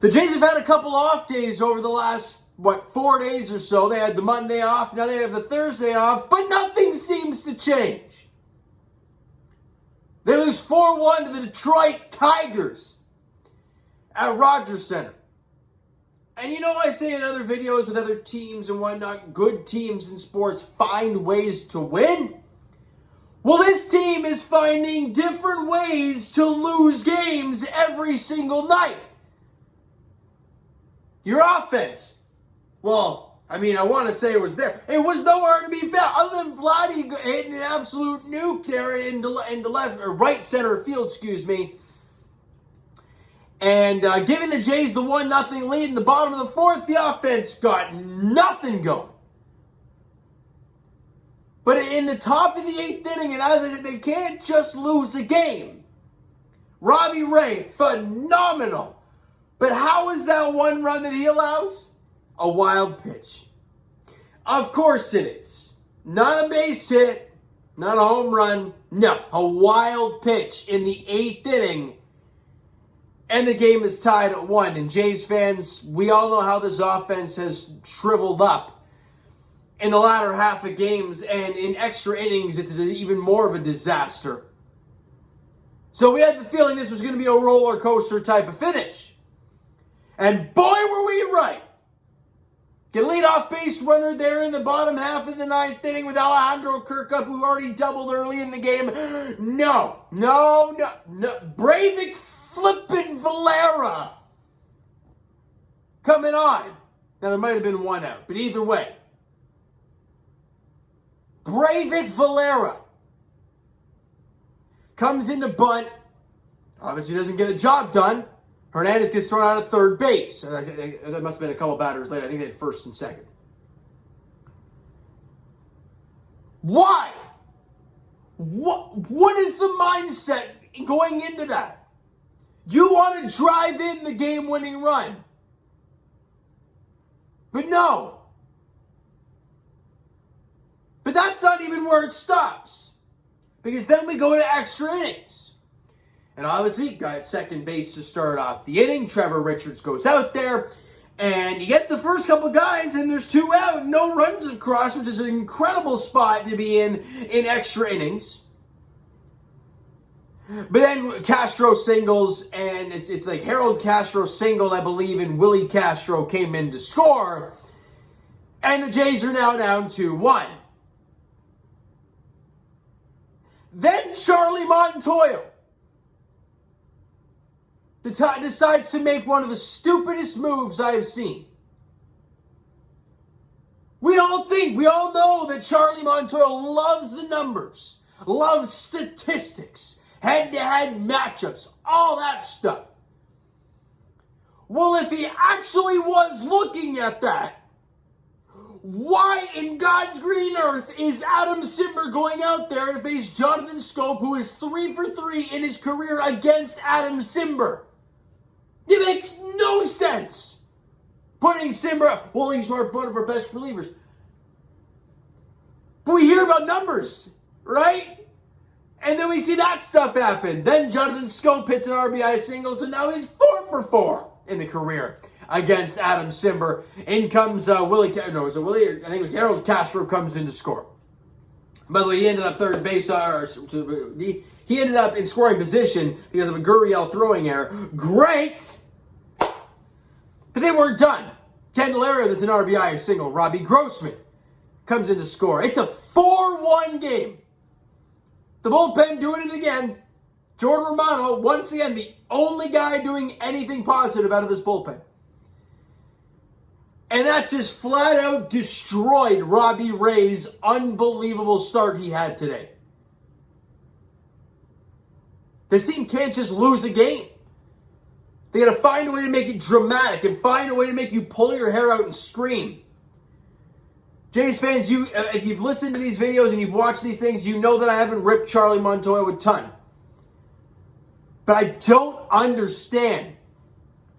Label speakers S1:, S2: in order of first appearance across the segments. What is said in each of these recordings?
S1: The Jays have had a couple off days over the last, 4 days or so. They had the Monday off, now they have the Thursday off, but nothing seems to change. They lose 4-1 to the Detroit Tigers at Rogers Center. And I say in other videos with other teams and whatnot, good teams in sports find ways to win. Well, this team is finding different ways to lose games every single night. Your offense, I want to say it was there. It was nowhere to be found other than Vladdy hitting an absolute nuke there into left or right center field, and giving the Jays the 1-0 lead in the bottom of the fourth. The offense got nothing going. But in the top of the eighth inning, and as I said, they can't just lose a game. Robbie Ray, phenomenal. But how is that one run that he allows? A wild pitch. Of course it is. Not a base hit, not a home run. No, a wild pitch in the eighth inning. And the game is tied at 1. And Jays fans, we all know how this offense has shriveled up in the latter half of games. And in extra innings, it's even more of a disaster. So we had the feeling this was going to be a roller coaster type of finish. And boy, were we right. Get a leadoff base runner there in the bottom half of the ninth inning with Alejandro Kirkup, who already doubled early in the game. No. Breivik flippin' Valera coming on. Now, there might have been one out, but either way. Breivik Valera comes in to bunt. Obviously doesn't get the job done. Hernandez gets thrown out of third base. That must have been a couple batters later. I think they had first and second. Why? What is the mindset going into that? You want to drive in the game-winning run. But no. But that's not even where it stops. Because then we go to extra innings. And obviously, got second base to start off the inning. Trevor Richards goes out there, and he gets the first couple guys, and there's 2 out, no runs across, which is an incredible spot to be in extra innings. But then Castro singles, and it's like Harold Castro singled, I believe, and Willie Castro came in to score. And the Jays are now down 2-1. Then Charlie Montoyo decides to make one of the stupidest moves I have seen. We all know that Charlie Montoyo loves the numbers, loves statistics, head-to-head matchups, all that stuff. Well, if he actually was looking at that, why in God's green earth is Adam Simber going out there to face Jonathan Scope, who is 3 for 3 in his career against Adam Simber? It makes no sense. Putting Simber, he's one of our best relievers. But we hear about numbers, right? And then we see that stuff happen. Then Jonathan Scope hits an RBI single, so now he's 4 for 4 in the career against Adam Simber. In comes Willie. No, was it Willie? I think it was Harold Castro comes in to score. By the way, he ended up third base. He ended up in scoring position because of a Gurriel throwing error. Great! But they weren't done. Candelario, that's an RBI single. Robbie Grossman comes in to score. It's a 4-1 game. The bullpen doing it again. Jordan Romano, once again, the only guy doing anything positive out of this bullpen. And that just flat out destroyed Robbie Ray's unbelievable start he had today. This team can't just lose a game. They got to find a way to make it dramatic and find a way to make you pull your hair out and scream. Jays fans, if you've listened to these videos and you've watched these things, you know that I haven't ripped Charlie Montoyo a ton. But I don't understand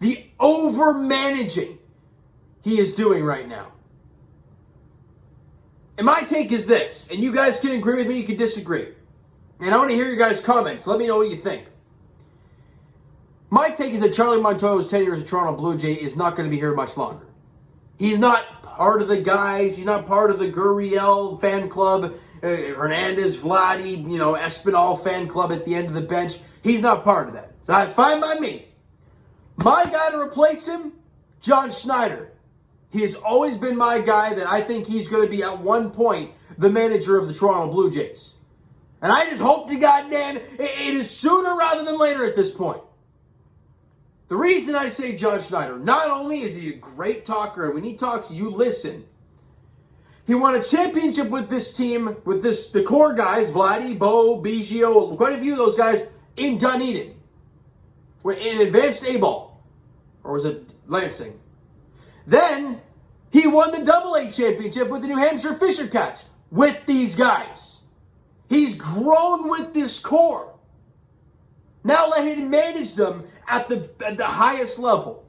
S1: the over-managing he is doing right now. And my take is this, and you guys can agree with me, you can disagree. And I want to hear your guys' comments. Let me know what you think. My take is that Charlie Montoyo's tenure as a Toronto Blue Jay is not going to be here much longer. He's not part of the guys. He's not part of the Gurriel fan club, Hernandez, Vladdy, Espinal fan club at the end of the bench. He's not part of that. So that's fine by me. My guy to replace him, John Schneider. He has always been my guy that I think he's going to be at one point the manager of the Toronto Blue Jays. And I just hope to goddamn it is sooner rather than later at this point. The reason I say John Schneider, not only is he a great talker, and when he talks, you listen. He won a championship with this team, with the core guys, Vladdy, Bo, Biggio, quite a few of those guys in Dunedin. In advanced A-ball. Or was it Lansing? Then, he won the AA championship with the New Hampshire Fisher Cats with these guys. He's grown with this core. Now let him manage them at the highest level.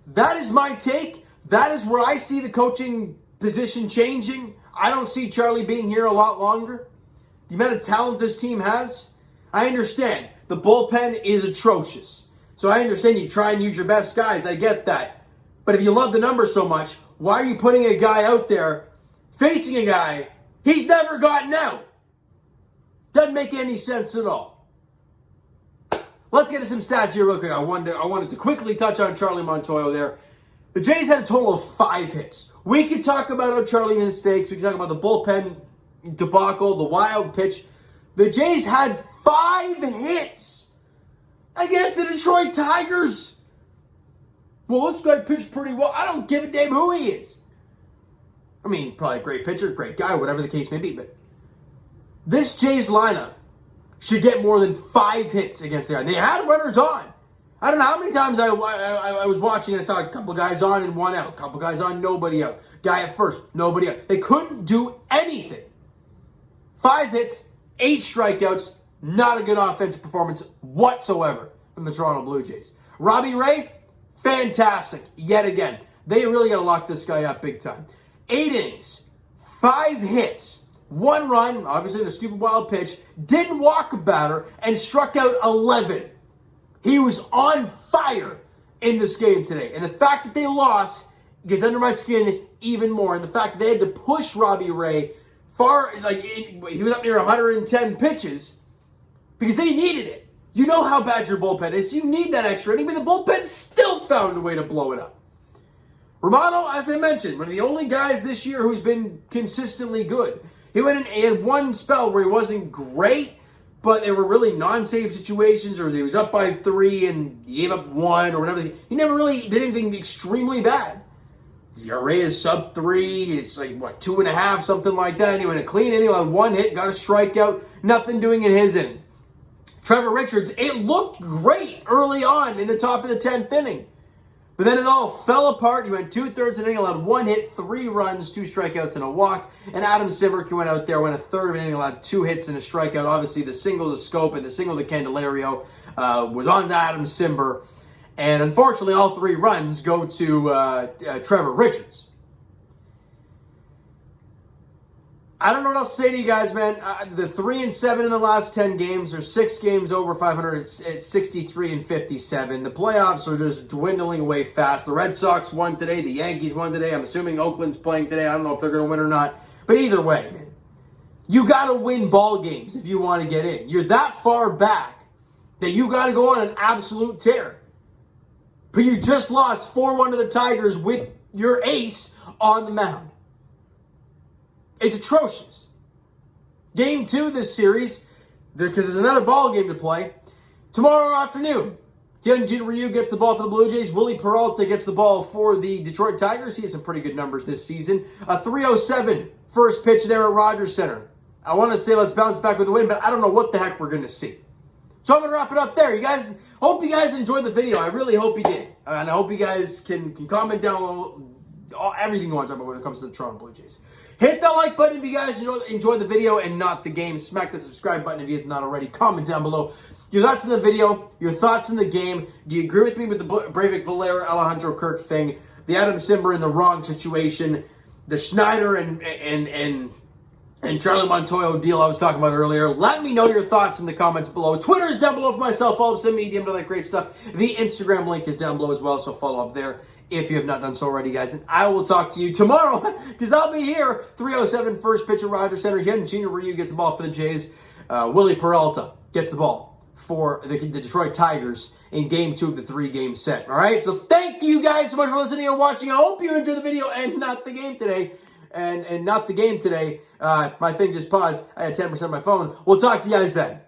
S1: That is my take. That is where I see the coaching position changing. I don't see Charlie being here a lot longer. The amount of talent this team has, I understand. The bullpen is atrocious. So I understand you try and use your best guys. I get that. But if you love the numbers so much, why are you putting a guy out there facing a guy he's never gotten out? Doesn't make any sense at all. Let's get to some stats here real quick. I wanted to quickly touch on Charlie Montoyo there. The Jays had a total of 5 hits. We could talk about how Charlie mistakes. We could talk about the bullpen debacle, the wild pitch. The Jays had 5 hits against the Detroit Tigers. Well, this guy pitched pretty well. I don't give a damn who he is. I mean, probably a great pitcher, great guy, whatever the case may be. But this Jays lineup should get more than 5 hits against the guy. They had runners on. I don't know how many times I was watching and I saw a couple guys on and 1 out. A couple guys on, nobody out. Guy at first, nobody out. They couldn't do anything. 5 hits, 8 strikeouts. Not a good offensive performance whatsoever from the Toronto Blue Jays. Robbie Ray, fantastic. Yet again. They really got to lock this guy up big time. 8 innings, 5 hits, 1 run, obviously in a stupid wild pitch, didn't walk a batter, and struck out 11. He was on fire in this game today. And the fact that they lost gets under my skin even more. And the fact that they had to push Robbie Ray far, he was up near 110 pitches because they needed it. You know how bad your bullpen is. You need that extra inning, but the bullpen still found a way to blow it up. Romano, as I mentioned, one of the only guys this year who's been consistently good. He had one spell where he wasn't great, but they were really non-save situations, or he was up by 3 and he gave up 1 or whatever. He never really did anything extremely bad. His ERA is sub 3. It's 2.5, something like that. And he went a clean inning, had 1 hit, got a strikeout, nothing doing in his inning. Trevor Richards, it looked great early on in the top of the 10th inning. But then it all fell apart. He went 2/3 inning, allowed 1 hit, 3 runs, 2 strikeouts, and a walk. And Adam Simberg went out there, went a third of an inning, allowed 2 hits and a strikeout. Obviously, the single to Scope and the single to Candelario was on to Adam Simberg. And unfortunately, all 3 runs go to Trevor Richards. I don't know what else to say to you guys, man. The 3-7 in the last 10 games. There's 6 games over 500. It's 63-57. The playoffs are just dwindling away fast. The Red Sox won today. The Yankees won today. I'm assuming Oakland's playing today. I don't know if they're going to win or not. But either way, man, you got to win ball games if you want to get in. You're that far back that you got to go on an absolute tear. But you just lost 4-1 to the Tigers with your ace on the mound. It's atrocious. Game 2 this series, because there's another ball game to play. Tomorrow afternoon, Hyun Jin Ryu gets the ball for the Blue Jays. Willie Peralta gets the ball for the Detroit Tigers. He has some pretty good numbers this season. A 3:07 first pitch there at Rogers Center. I want to say let's bounce back with a win, but I don't know what the heck we're going to see. So I'm going to wrap it up there. You guys, hope you guys enjoyed the video. I really hope you did. And I hope you guys can comment down below everything you want to talk about when it comes to the Toronto Blue Jays. Hit that like button if you guys enjoyed the video and not the game. Smack the subscribe button if you guys not already. Comment down below your thoughts on the video, your thoughts on the game. Do you agree with me with the Breivik, Valera, Alejandro Kirk thing? The Adam Simber in the wrong situation. The Schneider and and Charlie Montoyo deal I was talking about earlier. Let me know your thoughts in the comments below. Twitter is down below for myself. Follow up, send me DM, all that great stuff. The Instagram link is down below as well, so follow up there if you have not done so already, guys. And I will talk to you tomorrow because I'll be here. 3:07 first pitch at Rogers Center. Hyun Jin Ryu gets the ball for the Jays. Willie Peralta gets the ball for the Detroit Tigers in Game 2 of the 3-game set. All right, so thank you guys so much for listening and watching. I hope you enjoyed the video and not the game today. And not the game today. My thing just paused. I had 10% on my phone. We'll talk to you guys then.